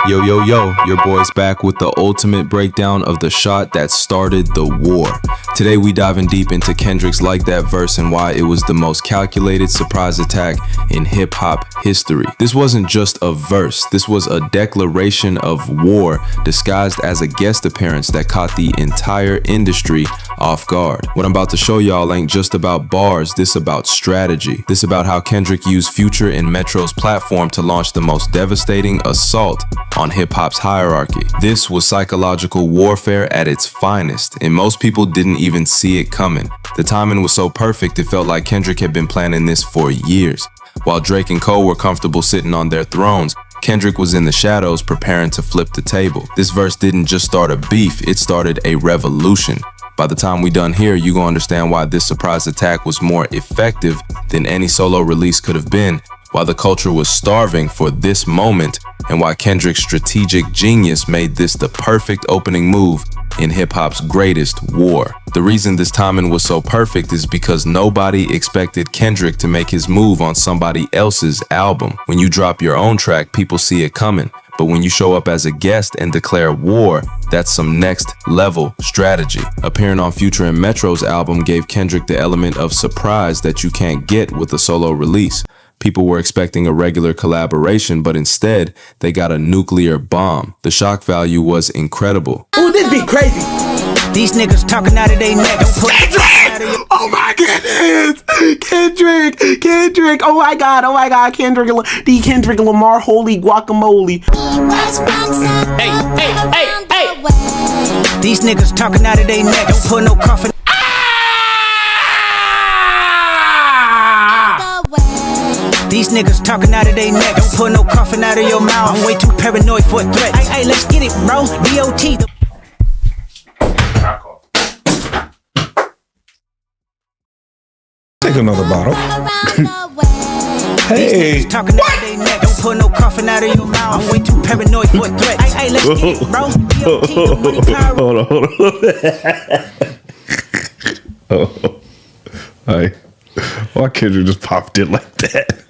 Yo, yo, yo, your boy's back with the ultimate breakdown of the shot that started the war. Today we diving deep into Kendrick's Like That verse and why it was the most calculated surprise attack in hip-hop history. This wasn't just a verse, this was a declaration of war disguised as a guest appearance that caught the entire industry off guard. What I'm about to show y'all ain't just about bars, this about strategy. This about how Kendrick used Future and Metro's platform to launch the most devastating assault on hip-hop's hierarchy. This was psychological warfare at its finest, and most people didn't even see it coming. The timing was so perfect it felt like Kendrick had been planning this for years. While Drake and Cole were comfortable sitting on their thrones, Kendrick was in the shadows preparing to flip the table. This verse didn't just start a beef, it started a revolution. By the time we done here, you gonna understand why this surprise attack was more effective than any solo release could have been, why the culture was starving for this moment, and why Kendrick's strategic genius made this the perfect opening move in hip-hop's greatest war. The reason this timing was so perfect is because nobody expected Kendrick to make his move on somebody else's album. When you drop your own track, people see it coming. But when you show up as a guest and declare war, that's some next level strategy. Appearing on Future and Metro's album gave Kendrick the element of surprise that you can't get with a solo release. People were expecting a regular collaboration, but instead, they got a nuclear bomb. The shock value was incredible. Ooh, this be crazy. These niggas talking out of their neck. Kendrick! Oh my goodness! Kendrick! Oh my god, Kendrick Lamar, holy guacamole. Hey. These niggas talking out of their neck. Don't put no coffin. These niggas talking out of their neck. Don't put no coffin out of your mouth. I'm way too paranoid for a threat. Hey, let's get it, bro. DOT. Take another bottle. Hey. Talking out of their neck. Don't put no coffin out of your mouth. I'm way too paranoid for a threat. Hey, let's get it, bro. DOT. Hold on. Hi. Why Kendrick just popped it like that?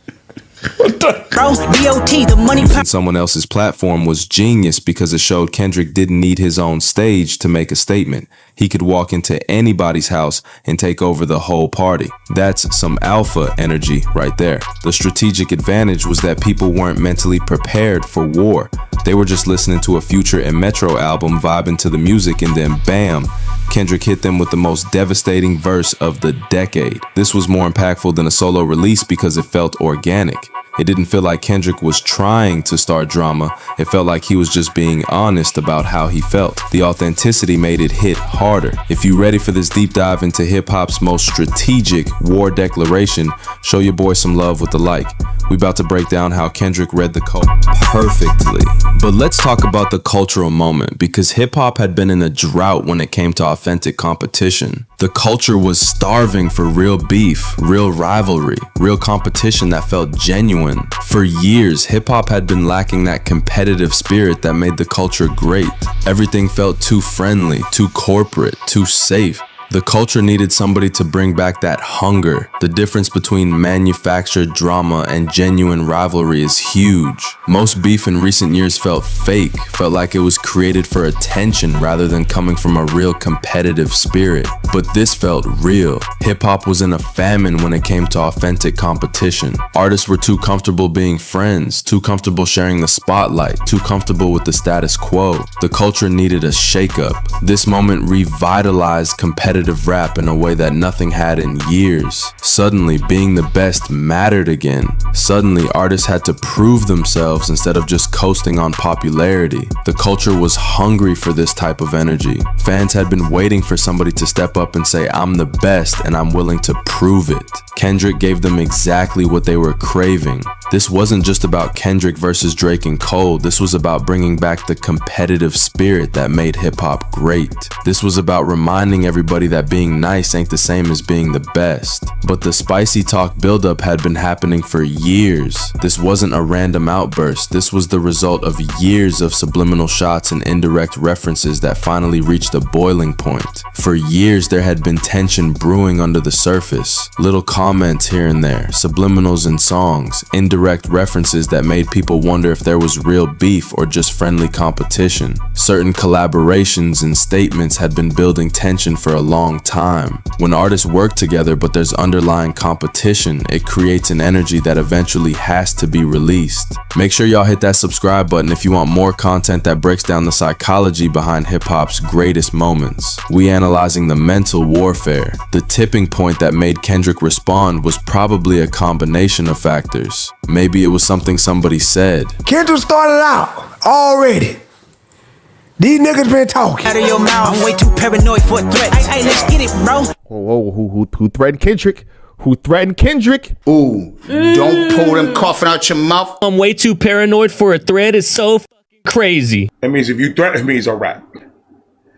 What the? Bro, DOT, the money. Using someone else's platform was genius because it showed Kendrick didn't need his own stage to make a statement. He could walk into anybody's house and take over the whole party. That's some alpha energy right there. The strategic advantage was that people weren't mentally prepared for war. They were just listening to a Future and Metro album, vibing to the music, and then bam, Kendrick hit them with the most devastating verse of the decade. This was more impactful than a solo release because it felt organic. It didn't feel like Kendrick was trying to start drama. It felt like he was just being honest about how he felt. The authenticity made it hit harder. If you ready for this deep dive into hip-hop's most strategic war declaration, show your boy some love with the like. We about to break down how Kendrick read the code perfectly. But let's talk about the cultural moment, because hip-hop had been in a drought when it came to authentic competition. The culture was starving for real beef, real rivalry, real competition that felt genuine. For years, hip-hop had been lacking that competitive spirit that made the culture great. Everything felt too friendly, too corporate, too safe. The culture needed somebody to bring back that hunger. The difference between manufactured drama and genuine rivalry is huge. Most beef in recent years felt fake, felt like it was created for attention rather than coming from a real competitive spirit. But this felt real. Hip-hop was in a famine when it came to authentic competition. Artists were too comfortable being friends, too comfortable sharing the spotlight, too comfortable with the status quo. The culture needed a shakeup. This moment revitalized competitive rap in a way that nothing had in years. Suddenly, being the best mattered again. Suddenly, artists had to prove themselves instead of just coasting on popularity. The culture was hungry for this type of energy. Fans had been waiting for somebody to step up and say, "I'm the best and I'm willing to prove it." Kendrick gave them exactly what they were craving. This wasn't just about Kendrick versus Drake and Cole. This was about bringing back the competitive spirit that made hip-hop great. This was about reminding everybody that being nice ain't the same as being the best. But the spicy talk buildup had been happening for years. This wasn't a random outburst. This was the result of years of subliminal shots and indirect references that finally reached a boiling point. For years, there had been tension brewing under the surface. Little comments here and there, subliminals in songs, indirect indirect references that made people wonder if there was real beef or just friendly competition. Certain collaborations and statements had been building tension for a long time. When artists work together but there's underlying competition, it creates an energy that eventually has to be released. Make sure y'all hit that subscribe button if you want more content that breaks down the psychology behind hip-hop's greatest moments. We analyzing the mental warfare. The tipping point that made Kendrick respond was probably a combination of factors. Maybe it was something somebody said. Kendrick started out already. These niggas been talking. Out of your mouth, I'm way too paranoid for a threat. Hey, let's get it, bro. Whoa, who threatened Kendrick? Who threatened Kendrick? Ooh, don't pull them coughing out your mouth. I'm way too paranoid for a threat. It's so fucking crazy. That means if you threaten me, it's a rap. Te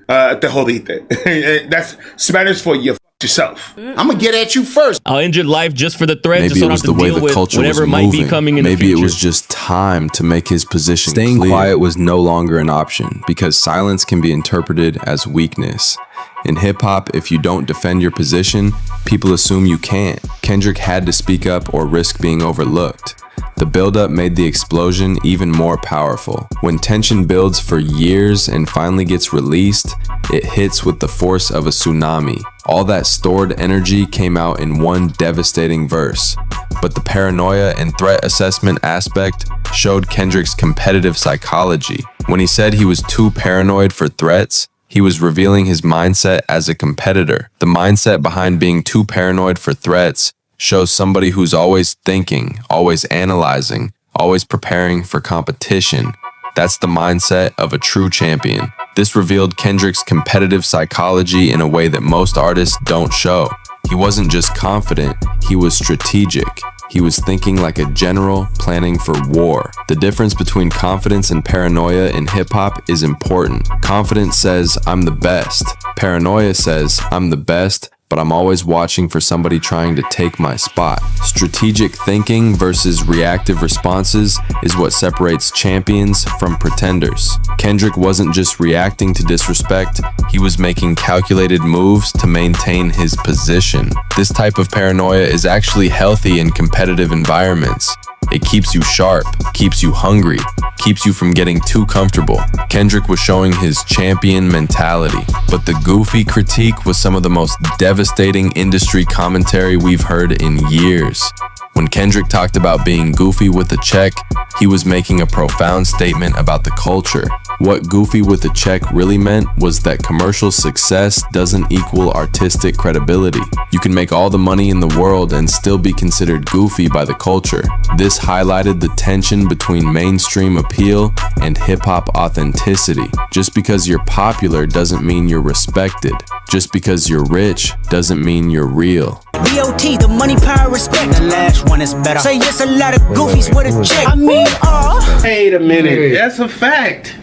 jodiste. That's Spanish for you yourself. I'm gonna get at you first. I'll end your life just for the threat. Maybe just so it was I don't the have to way deal the culture with was whatever moving. might be coming in the Maybe future. it was just time to make his position Staying clear. quiet was no longer an option because silence can be interpreted as weakness. In hip-hop, if you don't defend your position, people assume you can't. Kendrick had to speak up or risk being overlooked. The buildup made the explosion even more powerful. When tension builds for years and finally gets released, it hits with the force of a tsunami. All that stored energy came out in one devastating verse. But the paranoia and threat assessment aspect showed Kendrick's competitive psychology. When he said he was too paranoid for threats, he was revealing his mindset as a competitor. The mindset behind being too paranoid for threats shows somebody who's always thinking, always analyzing, always preparing for competition. That's the mindset of a true champion. This revealed Kendrick's competitive psychology in a way that most artists don't show. He wasn't just confident, he was strategic. He was thinking like a general, planning for war. The difference between confidence and paranoia in hip-hop is important. Confidence says, I'm the best. Paranoia says, I'm the best, but I'm always watching for somebody trying to take my spot. Strategic thinking versus reactive responses is what separates champions from pretenders. Kendrick wasn't just reacting to disrespect, he was making calculated moves to maintain his position. This type of paranoia is actually healthy in competitive environments. It keeps you sharp, keeps you hungry, keeps you from getting too comfortable. Kendrick was showing his champion mentality, but the goofy critique was some of the most devastating industry commentary we've heard in years. When Kendrick talked about being goofy with a check, he was making a profound statement about the culture. What goofy with a check really meant was that commercial success doesn't equal artistic credibility. You can make all the money in the world and still be considered goofy by the culture. This highlighted the tension between mainstream appeal and hip-hop authenticity. Just because you're popular doesn't mean you're respected. Just because you're rich doesn't mean you're real. DOT, the money, power, respect. The last one is better. Say yes, a lot of goofies with a check. I mean, Wait a minute. That's a fact.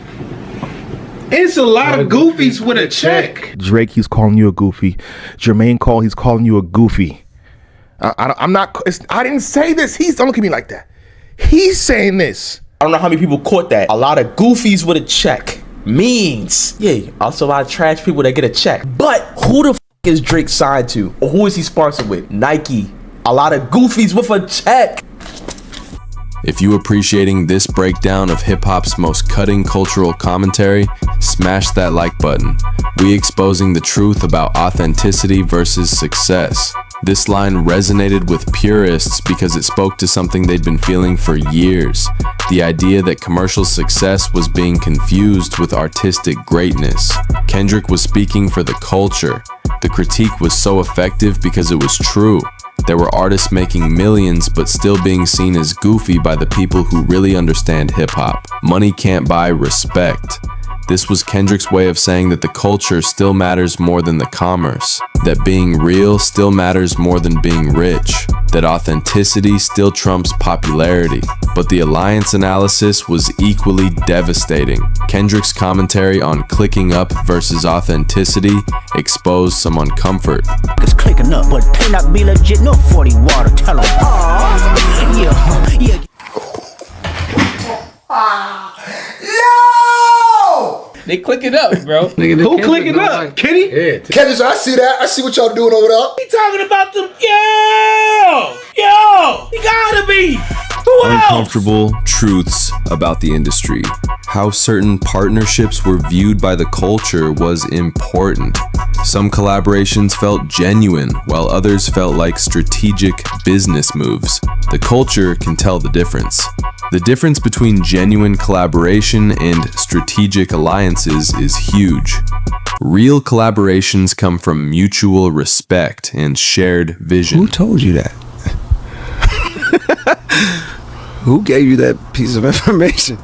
It's a lot of goofies with a check. Drake, he's calling you a goofy. Jermaine Cole, he's calling you a goofy. I'm not. I didn't say this. Don't look at me like that. He's saying this. I don't know how many people caught that. A lot of goofies with a check means, yeah, also a lot of trash people that get a check. But who the f is Drake signed to? Or who is he sponsored with? Nike. A lot of goofies with a check. If you appreciating this breakdown of hip-hop's most cutting cultural commentary, smash that like button. We exposing the truth about authenticity versus success. This line resonated with purists because it spoke to something they'd been feeling for years. The idea that commercial success was being confused with artistic greatness. Kendrick was speaking for the culture. The critique was so effective because it was true. There were artists making millions but still being seen as goofy by the people who really understand hip-hop. Money can't buy respect. This was Kendrick's way of saying that the culture still matters more than the commerce, that being real still matters more than being rich, that authenticity still trumps popularity. But the alliance analysis was equally devastating. Kendrick's commentary on clicking up versus authenticity exposed some uncomfort. it's clicking up, but pay not be legit, no 40 water. Tell them, yeah. No! They click it up, bro. Who clicking up? Kenny? Yeah. Kendrick, I see that. I see what y'all doing over there. He talking about them. Yo! He gotta be. Uncomfortable truths about the industry. How certain partnerships were viewed by the culture was important. Some collaborations felt genuine, while others felt like strategic business moves. The culture can tell the difference. The difference between genuine collaboration and strategic alliances is huge. Real collaborations come from mutual respect and shared vision. Who told you that? Who gave you that piece of information?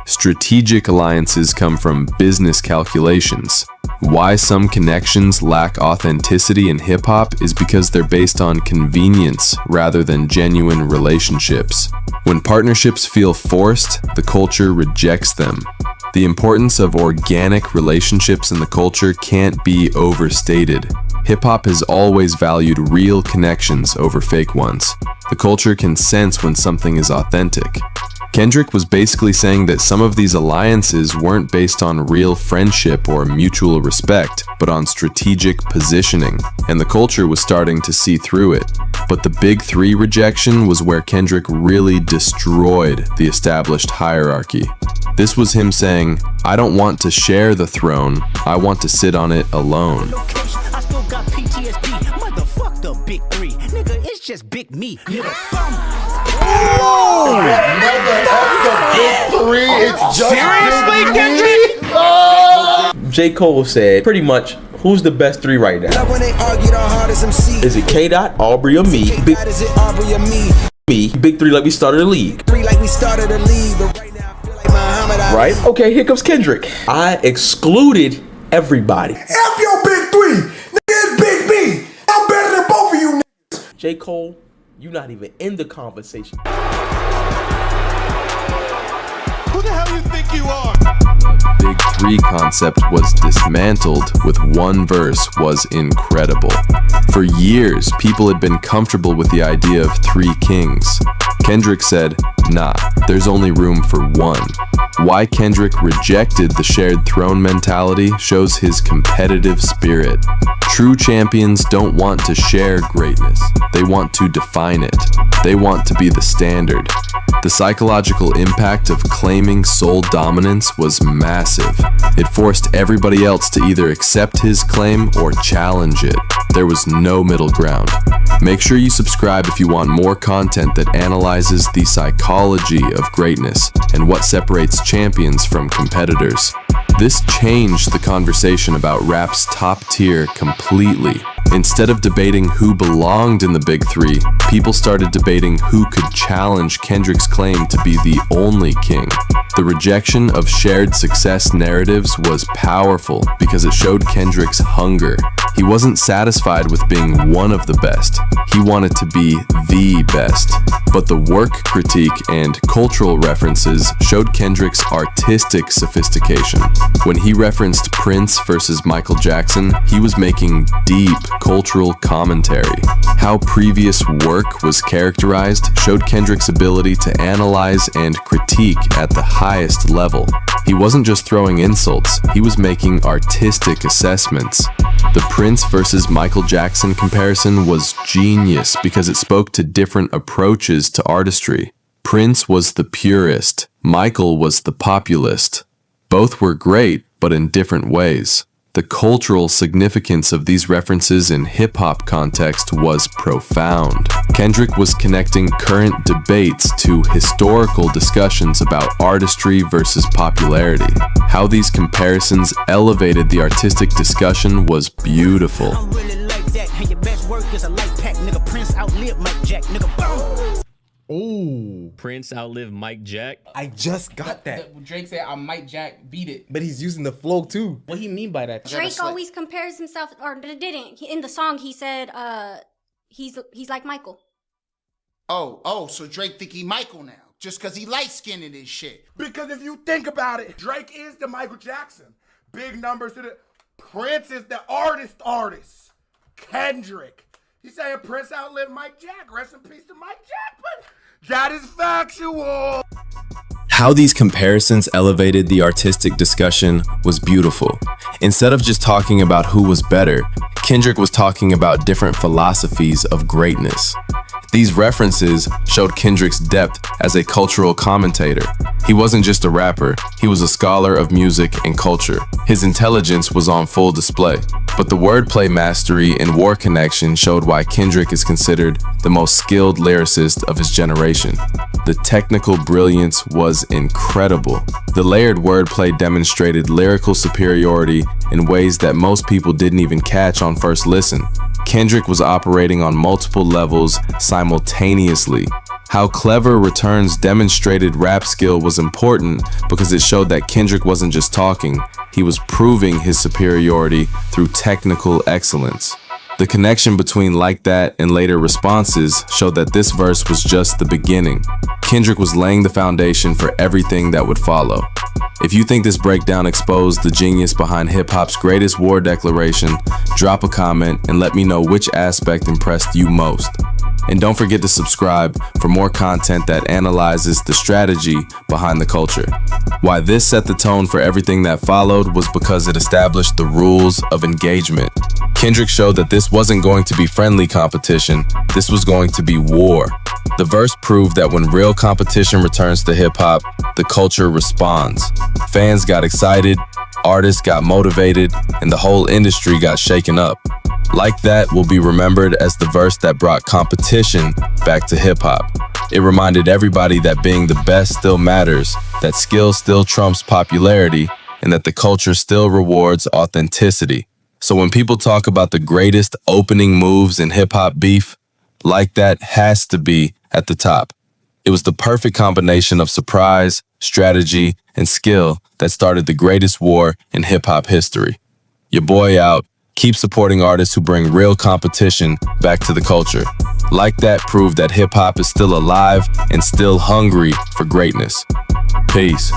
Strategic alliances come from business calculations. Why some connections lack authenticity in hip-hop is because they're based on convenience rather than genuine relationships. When partnerships feel forced, the culture rejects them. The importance of organic relationships in the culture can't be overstated. Hip-hop has always valued real connections over fake ones. The culture can sense when something is authentic. Kendrick was basically saying that some of these alliances weren't based on real friendship or mutual respect, but on strategic positioning, and the culture was starting to see through it. But the Big Three rejection was where Kendrick really destroyed the established hierarchy. This was him saying, "I don't want to share the throne, I want to sit on it alone." I still got PTSD. Motherfuck the Big Three. Nigga, it's just big me. Nigga, Seriously, Kendrick? J. Cole said, pretty much, who's the best three right now? Is it K. Dot, Aubrey, or me? Me. Big Three like we started a league. Right? Okay, here comes Kendrick. I excluded everybody. F your Big Three. Nigga, it's Big B. I'm better than both of you niggas. J. Cole, you not even in the conversation. Who the hell you think you are? Big Three concept was dismantled with one verse was incredible. For years, people had been comfortable with the idea of three kings. Kendrick said, "Nah, there's only room for one." Why Kendrick rejected the shared throne mentality shows his competitive spirit. True champions don't want to share greatness. They want to define it. They want to be the standard. The psychological impact of claiming sole dominance was massive. It forced everybody else to either accept his claim or challenge it. There was no middle ground. Make sure you subscribe if you want more content that analyzes the psychology of greatness and what separates champions from competitors. This changed the conversation about rap's top tier completely. Instead of debating who belonged in the Big Three, people started debating who could challenge Kendrick's claim to be the only king. The rejection of shared success narratives was powerful because it showed Kendrick's hunger. He wasn't satisfied with being one of the best. He wanted to be the best. But the work critique and cultural references showed Kendrick's artistic sophistication. When he referenced Prince versus Michael Jackson, he was making deep cultural commentary. How previous work was characterized showed Kendrick's ability to analyze and critique at the highest level. He wasn't just throwing insults, he was making artistic assessments. The Prince versus Michael Jackson comparison was genius because it spoke to different approaches to artistry. Prince was the purist, Michael was the populist. Both were great, but in different ways. The cultural significance of these references in hip-hop context was profound. Kendrick was connecting current debates to historical discussions about artistry versus popularity. How these comparisons elevated the artistic discussion was beautiful. I'm really like that. And your best work is a light pack. Nigga, Prince outlived Mike Jack. Nigga, boom. Ooh. Prince outlived Mike Jack. I just got that. Drake said I might Jack beat it. But he's using the flow too. What he mean by that? Drake always compares himself, or didn't. In the song, he said he's like Michael. So Drake think he Michael now, just cause he light-skinned in this shit. Because if you think about it, Drake is the Michael Jackson. Big numbers to the Prince is the artist. Kendrick. He's saying Prince outlived Mike Jack. Rest in peace to Mike Jack, but that is factual. How these comparisons elevated the artistic discussion was beautiful. Instead of just talking about who was better, Kendrick was talking about different philosophies of greatness. These references showed Kendrick's depth as a cultural commentator. He wasn't just a rapper, he was a scholar of music and culture. His intelligence was on full display. But the wordplay mastery and war connection showed why Kendrick is considered the most skilled lyricist of his generation. The technical brilliance was incredible. The layered wordplay demonstrated lyrical superiority in ways that most people didn't even catch on first listen. Kendrick was operating on multiple levels simultaneously. How clever returns demonstrated rap skill was important because it showed that Kendrick wasn't just talking, he was proving his superiority through technical excellence. The connection between Like That and later responses showed that this verse was just the beginning. Kendrick was laying the foundation for everything that would follow. If you think this breakdown exposed the genius behind hip-hop's greatest war declaration, drop a comment and let me know which aspect impressed you most. And don't forget to subscribe for more content that analyzes the strategy behind the culture. Why this set the tone for everything that followed was because it established the rules of engagement. Kendrick showed that this wasn't going to be friendly competition, this was going to be war. The verse proved that when real competition returns to hip-hop, the culture responds. Fans got excited, artists got motivated, and the whole industry got shaken up. Like That will be remembered as the verse that brought competition back to hip-hop. It reminded everybody that being the best still matters, that skill still trumps popularity, and that the culture still rewards authenticity. So when people talk about the greatest opening moves in hip-hop beef, Like That has to be at the top. It was the perfect combination of surprise, strategy, and skill that started the greatest war in hip-hop history. Your boy out. Keep supporting artists who bring real competition back to the culture. Like That proved that hip-hop is still alive and still hungry for greatness. Peace.